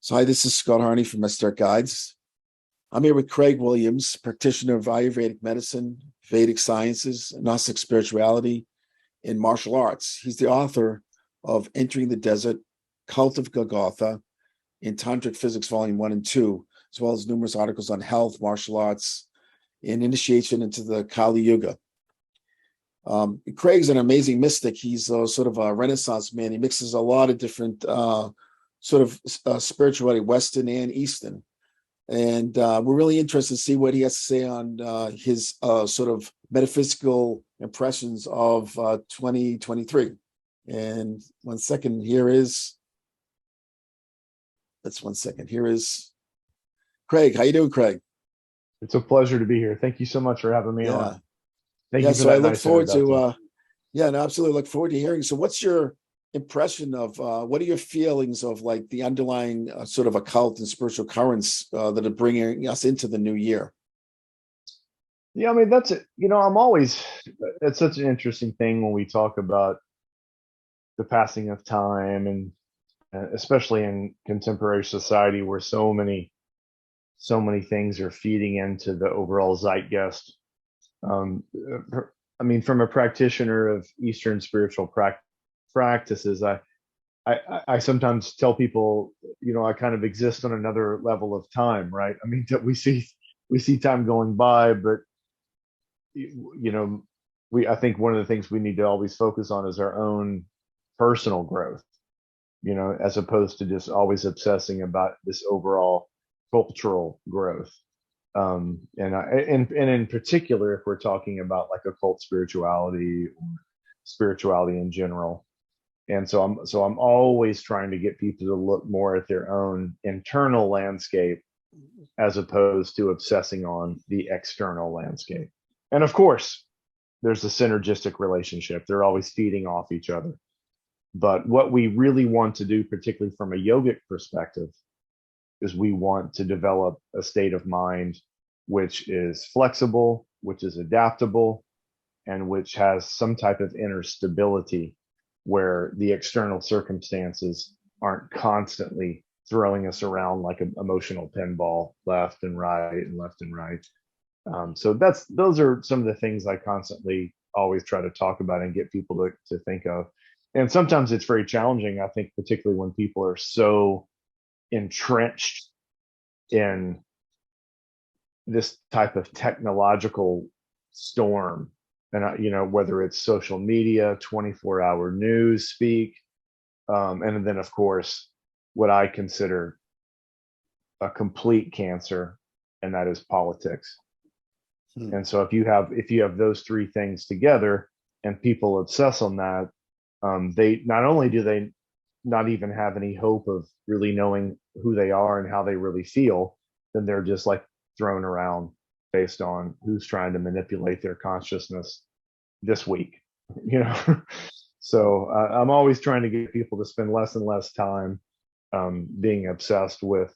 So hi, this is Scott Harney from Esoteric Guides. I'm here with Craig Williams, practitioner of Ayurvedic medicine, Vedic sciences, Gnostic spirituality, and martial arts. He's the author of Entering the Desert, Cult of Golgotha, in Tantric Physics Volume 1 and 2, as well as numerous articles on health, martial arts, and initiation into the Kali Yuga. Craig's an amazing mystic. He's sort of a Renaissance man. He mixes a lot of different spirituality, Western and Eastern. And we're really interested to see what he has to say on his sort of metaphysical impressions of 2023. And one second, here is Craig. How you doing, Craig? It's a pleasure to be here. Thank you so much for having me on. Thank you for so that. I look forward to absolutely look forward to hearing. So what's your impression of what are your feelings of like the underlying sort of occult and spiritual currents that are bringing us into the new year? Yeah, I mean, that's it. It's such an interesting thing when we talk about the passing of time, and especially in contemporary society where so many things are feeding into the overall zeitgeist. I mean, from a practitioner of Eastern spiritual practices, I sometimes tell people, I kind of exist on another level of time, right? I mean, we see time going by, but I think one of the things we need to always focus on is our own personal growth, as opposed to just always obsessing about this overall cultural growth. And in particular, if we're talking about like occult spirituality or spirituality in general. And so I'm always trying to get people to look more at their own internal landscape as opposed to obsessing on the external landscape. And of course, there's a synergistic relationship. They're always feeding off each other. But what we really want to do, particularly from a yogic perspective, is we want to develop a state of mind which is flexible, which is adaptable, and which has some type of inner stability where the external circumstances aren't constantly throwing us around like an emotional pinball left and right and left and right. So those are some of the things I constantly always try to talk about and get people to think of. And sometimes it's very challenging, I think, particularly when people are so entrenched in this type of technological storm, and whether it's social media, 24-hour news speak, and then of course what I consider a complete cancer, and that is politics. And so if you have those three things together and people obsess on that, they not only do they not even have any hope of really knowing who they are and how they really feel, then they're just like thrown around based on who's trying to manipulate their consciousness this week. So I'm always trying to get people to spend less and less time being obsessed with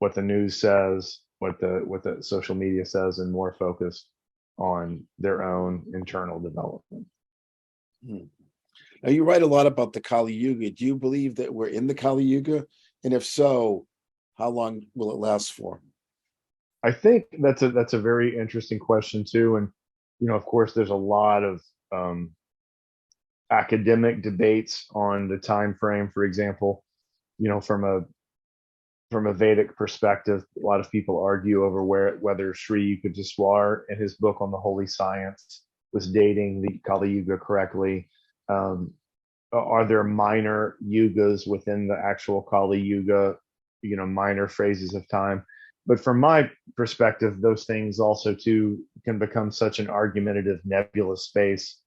what the news says, what the social media says, and more focused on their own internal development. Now, you write a lot about the Kali Yuga. Do you believe that we're in the Kali Yuga? And if so, how long will it last for? I think that's a very interesting question too. And, of course, there's a lot of academic debates on the time frame. For example, from a Vedic perspective, a lot of people argue over whether Sri Yukteswar in his book on the holy science was dating the Kali Yuga correctly. Are there minor yugas within the actual Kali Yuga, minor phases of time? But from my perspective, those things also too can become such an argumentative, nebulous space.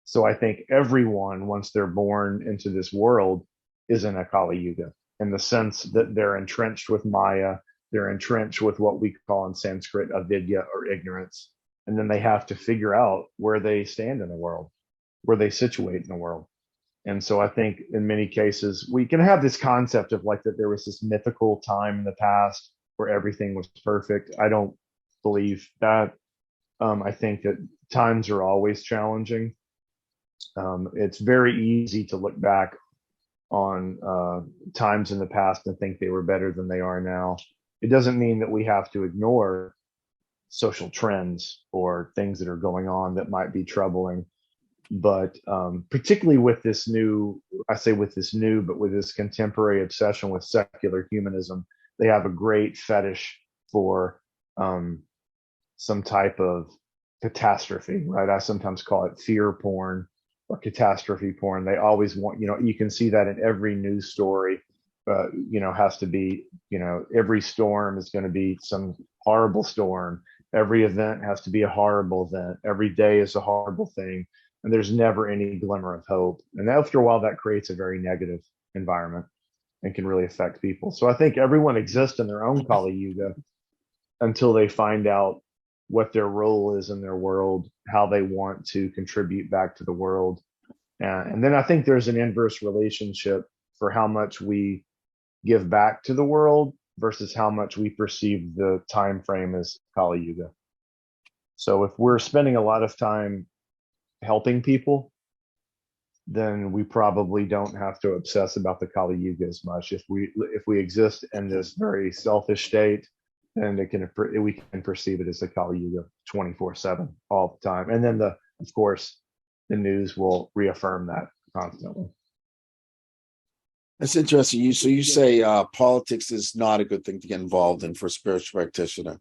So I think everyone, once they're born into this world, is in a Kali Yuga, in the sense that they're entrenched with Maya, they're entrenched with what we call in Sanskrit avidya, or ignorance. And then they have to figure out where they stand in the world, where they situate in the world. And so I think in many cases, we can have this concept of like that there was this mythical time in the past where everything was perfect. I don't believe that. I think that times are always challenging. It's very easy to look back times in the past and think they were better than they are now. It doesn't mean that we have to ignore social trends or things that are going on that might be troubling. But particularly with this new, I say with this new, but with this contemporary obsession with secular humanism, they have a great fetish for some type of catastrophe, right? I sometimes call it fear porn or catastrophe porn. They always want, you can see that in every news story, has to be, every storm is going to be some horrible storm. Every event has to be a horrible event. Every day is a horrible thing. And there's never any glimmer of hope. And after a while, that creates a very negative environment and can really affect people. So I think everyone exists in their own Kali Yuga until they find out what their role is in their world, how they want to contribute back to the world. And then I think there's an inverse relationship for how much we give back to the world versus how much we perceive the time frame as Kali Yuga. So if we're spending a lot of time helping people, then we probably don't have to obsess about the Kali Yuga as much. If we exist in this very selfish state, then we can perceive it as the Kali Yuga 24/7 all the time. And then of course, the news will reaffirm that constantly. That's interesting. You say politics is not a good thing to get involved in for a spiritual practitioner,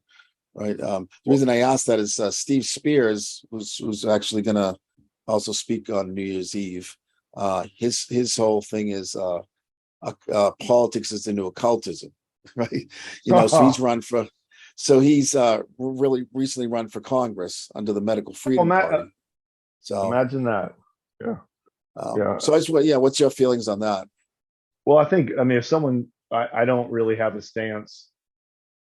right? The reason I asked that is Steve Spears, who's actually going to also speak on New Year's Eve. His whole thing is politics is the new occultism, right? So he's really recently run for Congress under the Medical Freedom Party. So imagine that. Yeah. So what's your feelings on that? Well, I mean, if someone, I don't really have a stance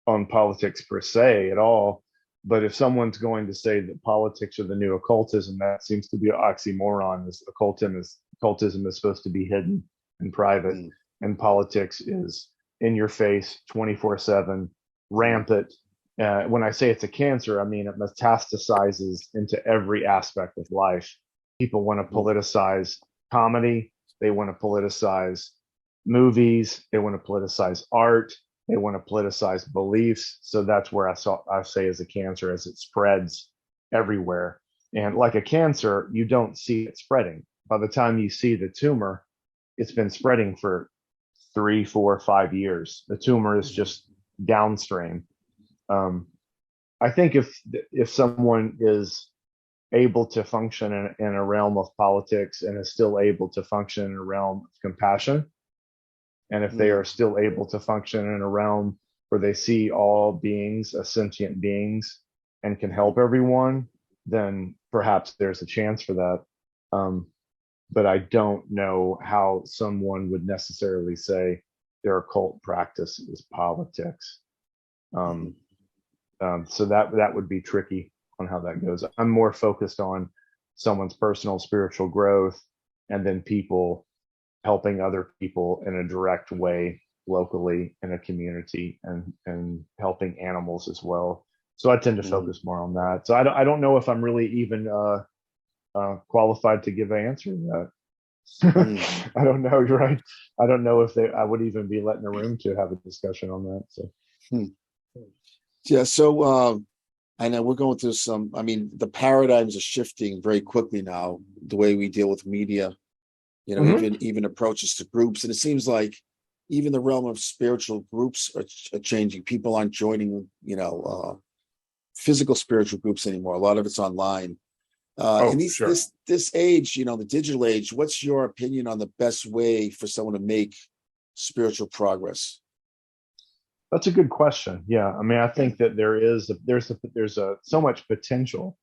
on politics per se at all, but if someone's going to say that politics are the new occultism, that seems to be an oxymoron. Occultism is supposed to be hidden and private, and politics is in your face, 24/7, rampant. When I say it's a cancer, I mean it metastasizes into every aspect of life. People want to politicize comedy. They want to politicize movies. They want to politicize art. They want to politicize beliefs. So that's where I say as a cancer, as it spreads everywhere. And like a cancer, you don't see it spreading. By the time you see the tumor, it's been spreading for 3, 4, 5 years. The tumor is just downstream. I think if someone is able to function in a realm of politics and is still able to function in a realm of compassion, and if they are still able to function in a realm where they see all beings as sentient beings and can help everyone, then perhaps there's a chance for that. But I don't know how someone would necessarily say their occult practice is politics. So that would be tricky on how that goes. I'm more focused on someone's personal spiritual growth, and then people helping other people in a direct way locally in a community, and helping animals as well. So I tend to focus more on that. So I don't know if I'm really even qualified to give an answer to that. I don't know, right? I don't know if I would even be let in a room to have a discussion on that. So. Yeah, so I know we're going through the paradigms are shifting very quickly now, the way we deal with media, even approaches to groups. And it seems like even the realm of spiritual groups are changing. People aren't joining, physical spiritual groups anymore. A lot of it's online. This age, the digital age, what's your opinion on the best way for someone to make spiritual progress? That's a good question. Yeah, I mean, I think that there's so much potential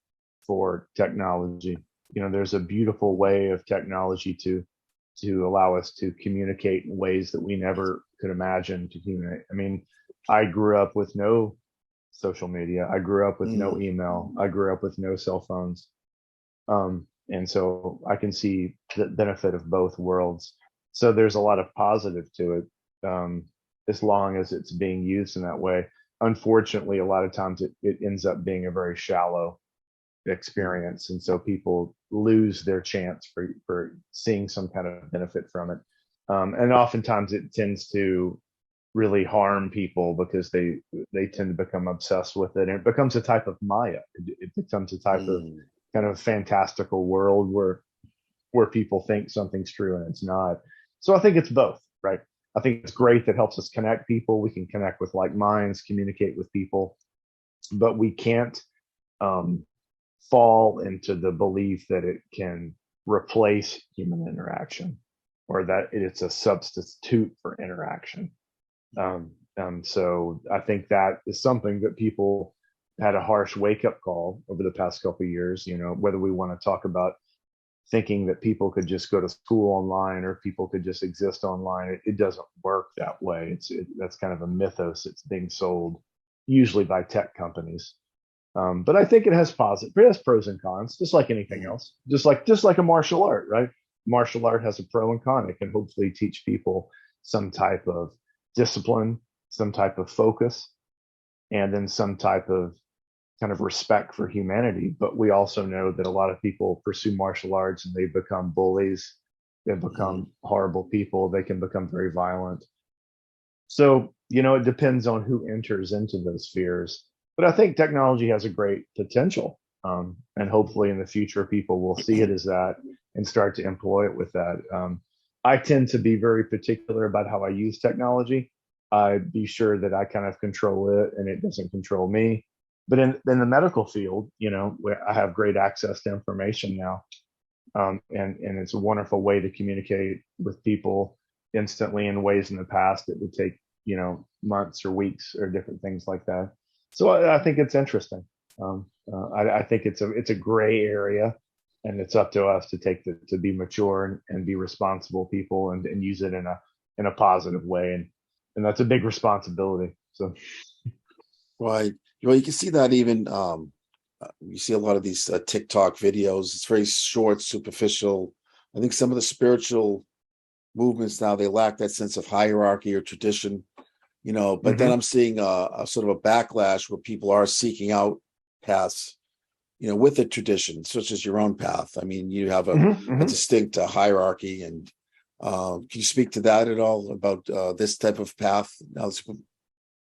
for technology. There's a beautiful way of technology to allow us to communicate in ways that we never could imagine to communicate. I mean, I grew up with no social media. I grew up with no email. I grew up with no cell phones. And so I can see the benefit of both worlds. So there's a lot of positive to it. As long as it's being used in that way. Unfortunately, a lot of times it ends up being a very shallow experience. And so people lose their chance for seeing some kind of benefit from it. And oftentimes it tends to really harm people because they tend to become obsessed with it, and it becomes a type of Maya. It becomes a type of Mm. kind of fantastical world where people think something's true and it's not. So I think it's both, right? I think it's great that helps us connect people. We can connect with like minds, communicate with people, but we can't um, fall into the belief that it can replace human interaction or that it's a substitute for interaction. So I think that is something that people had a harsh wake up call over the past couple of years. You know, whether we want to talk about thinking that people could just go to school online or people could just exist online, it doesn't work that way. That's kind of a mythos. It's being sold usually by tech companies. But I think it has pros and cons, just like anything else. Just like a martial art, right? Martial art has a pro and con. It can hopefully teach people some type of discipline, some type of focus, and then some type of kind of respect for humanity. But we also know that a lot of people pursue martial arts and they become bullies. They become horrible people. They can become very violent. So, it depends on who enters into those spheres. But I think technology has a great potential. And hopefully in the future, people will see it as that and start to employ it with that. I tend to be very particular about how I use technology. I be sure that I kind of control it and it doesn't control me. But in the medical field, where I have great access to information now, and it's a wonderful way to communicate with people instantly in ways in the past it would take months or weeks or different things like that. So I think it's interesting. I think it's a gray area, and it's up to us to be mature and be responsible people and use it in a positive way, and that's a big responsibility. So Right. Well, you can see that even you see a lot of these TikTok videos. It's very short, superficial. I think some of the spiritual movements now, they lack that sense of hierarchy or tradition, but then I'm seeing a sort of a backlash where people are seeking out paths, with a tradition, such as your own path. I mean, you have a distinct hierarchy. And can you speak to that at all about this type of path?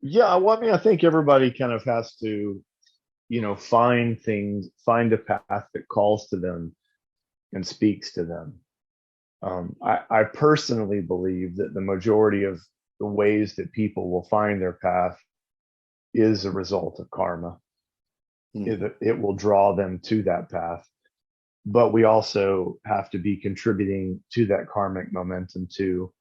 Yeah, well, I mean, I think everybody kind of has to, find a path that calls to them and speaks to them. I personally believe that the majority of the ways that people will find their path is a result of karma. It will draw them to that path. But we also have to be contributing to that karmic momentum too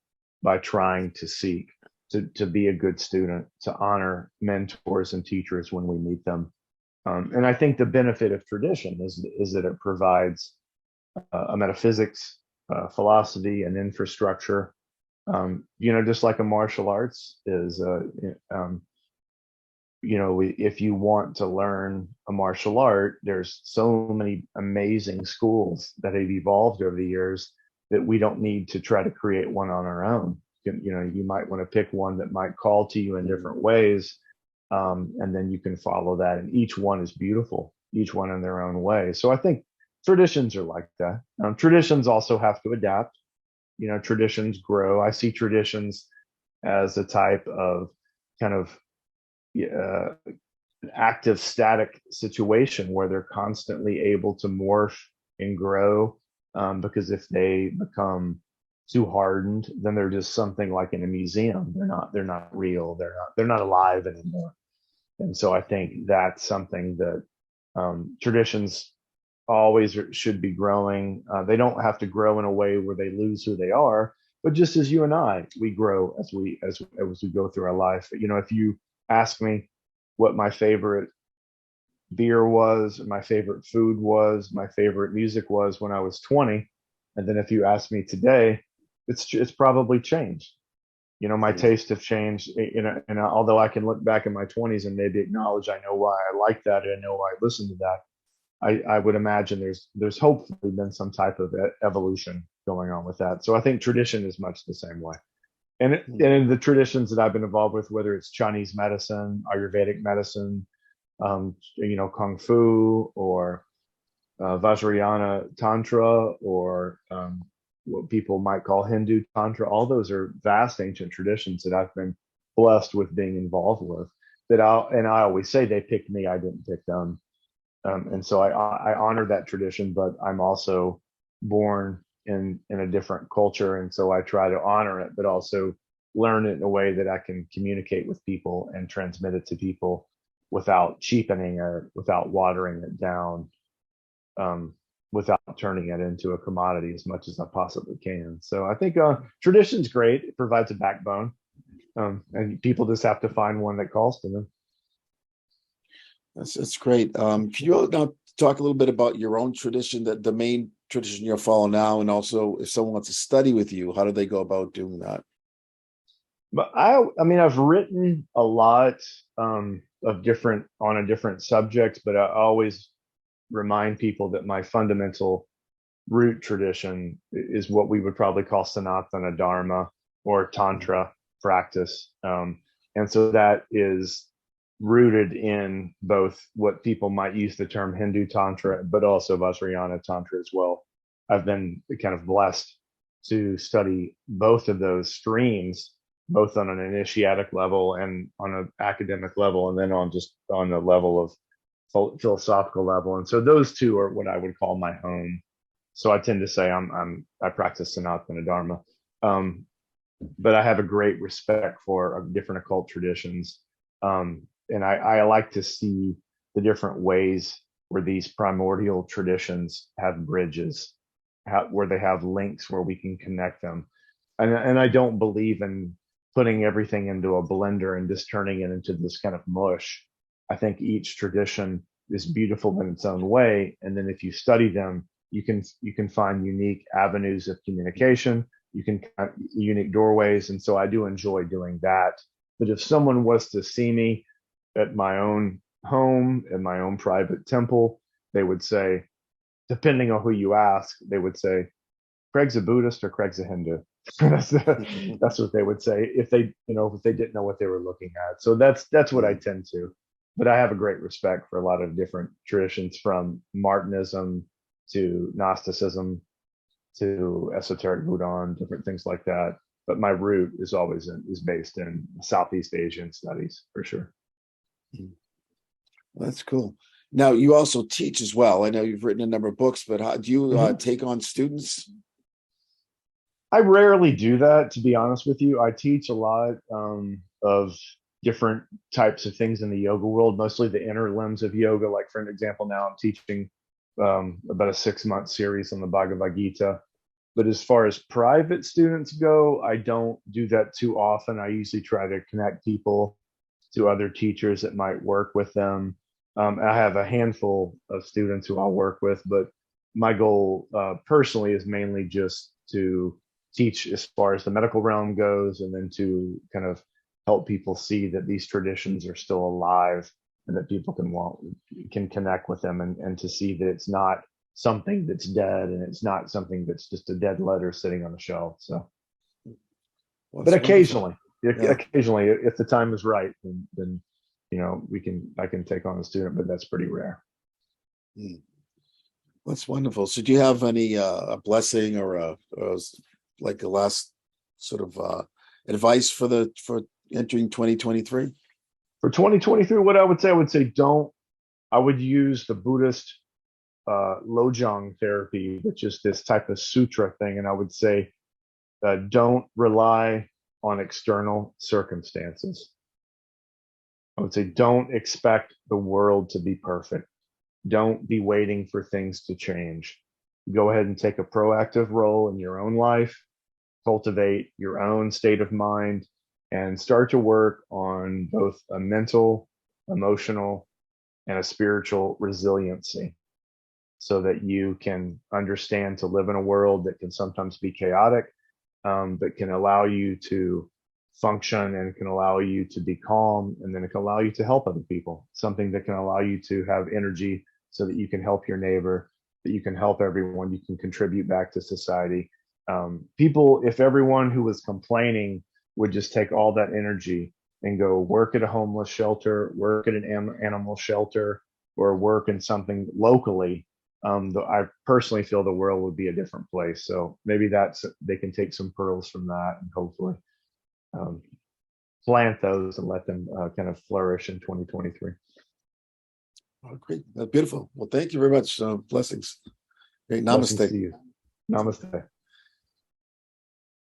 by trying to seek to be a good student, to honor mentors and teachers when we meet them. And I think the benefit of tradition is that it provides a metaphysics, philosophy, and infrastructure. Just like a martial arts is, if you want to learn a martial art, there's so many amazing schools that have evolved over the years that we don't need to try to create one on our own. You might want to pick one that might call to you in different ways, and then you can follow that. And each one is beautiful, each one in their own way. So I think traditions are like that. Traditions also have to adapt. Traditions grow. I see traditions as a type of kind of active static situation where they're constantly able to morph and grow, because if they become too hardened, then they're just something like in a museum. They're not real. They're not alive anymore. And so I think that's something that traditions always should be growing. They don't have to grow in a way where they lose who they are, but just as you and I, we grow as we go through our life. If you ask me what my favorite beer was, my favorite food was, my favorite music was when I was 20, and then if you ask me today, it's probably changed. My taste have changed. And although I can look back in my 20s and maybe acknowledge I know why I like that and I know why I listened to that, I would imagine there's hopefully been some type of evolution going on with that. So I think tradition is much the same way. And in the traditions that I've been involved with, whether it's Chinese medicine, Ayurvedic medicine, Kung Fu, or Vajrayana Tantra, or what people might call Hindu Tantra. All those are vast ancient traditions that I've been blessed with being involved with. I always say they picked me, I didn't pick them. And so I honor that tradition, but I'm also born in a different culture, and so I try to honor it, but also learn it in a way that I can communicate with people and transmit it to people without cheapening it, without watering it down, without turning it into a commodity as much as I possibly can. So I think tradition's great. It provides a backbone, and people just have to find one that calls to them. That's great. Can you now talk a little bit about your own tradition, that the main tradition you're following now, and also if someone wants to study with you, how do they go about doing that? But I mean, I've written a lot of different on a different subject, but I always remind people that my fundamental root tradition is what we would probably call Sanatana Dharma or Tantra practice. And so that is rooted in both what people might use the term Hindu Tantra, but also Vajrayana Tantra as well. I've been kind of blessed to study both of those streams, both on an initiatic level and on an academic level, and then on the level of philosophical level. And so those two are what I would call my home. So I tend to say I practice Sanatana Dharma, but I have a great respect for different occult traditions. And I like to see the different ways where these primordial traditions have bridges, where they have links where we can connect them. And I don't believe in putting everything into a blender and just turning it into this kind of mush. I think each tradition is beautiful in its own way. And then if you study them, you can find unique avenues of communication, unique doorways. And so I do enjoy doing that. But if someone was to see me at my own home, in my own private temple, they would say, depending on who you ask, they would say, Craig's a Buddhist or Craig's a Hindu. That's what they would say if they didn't know what they were looking at. So that's what I tend to. But I have a great respect for a lot of different traditions, from Martinism to Gnosticism to esoteric Buddhism, different things like that. But my root is always based in Southeast Asian studies, for sure. That's cool. Now, you also teach as well. I know you've written a number of books, but how do you take on students? I rarely do that, to be honest with you. I teach a lot of different types of things in the yoga world, mostly the inner limbs of yoga. Like, for an example, now I'm teaching about a 6-month series on the Bhagavad Gita. But as far as private students go, I don't do that too often. I usually try to connect people to other teachers that might work with them. I have a handful of students who I'll work with, but my goal personally is mainly just to teach as far as the medical realm goes, and then to kind of help people see that these traditions are still alive and that people can connect with them, and to see that it's not something that's dead, and it's not something that's just a dead letter sitting on a shelf. So, but occasionally, if the time is right, then I can take on a student, but that's pretty rare. That's wonderful. So do you have any a blessing or like a last sort of advice for entering 2023? For 2023, what I would say I would use the Buddhist Lojong therapy, which is this type of sutra thing. And I would say, don't rely on external circumstances. I would say, don't expect the world to be perfect. Don't be waiting for things to change. Go ahead and take a proactive role in your own life, cultivate your own state of mind, and start to work on both a mental, emotional, and a spiritual resiliency, so that you can understand to live in a world that can sometimes be chaotic, but can allow you to function, and can allow you to be calm, and then it can allow you to help other people. Something that can allow you to have energy so that you can help your neighbor, that you can help everyone, you can contribute back to society. If everyone who was complaining would just take all that energy and go work at a homeless shelter, work at an animal shelter, or work in something locally, Though I personally feel the world would be a different place. So maybe they can take some pearls from that and hopefully um, plant those and let them kind of flourish in 2023. Oh, great. Beautiful. Well, thank you very much. Blessings. Great. Blessings Namaste. to you. Namaste.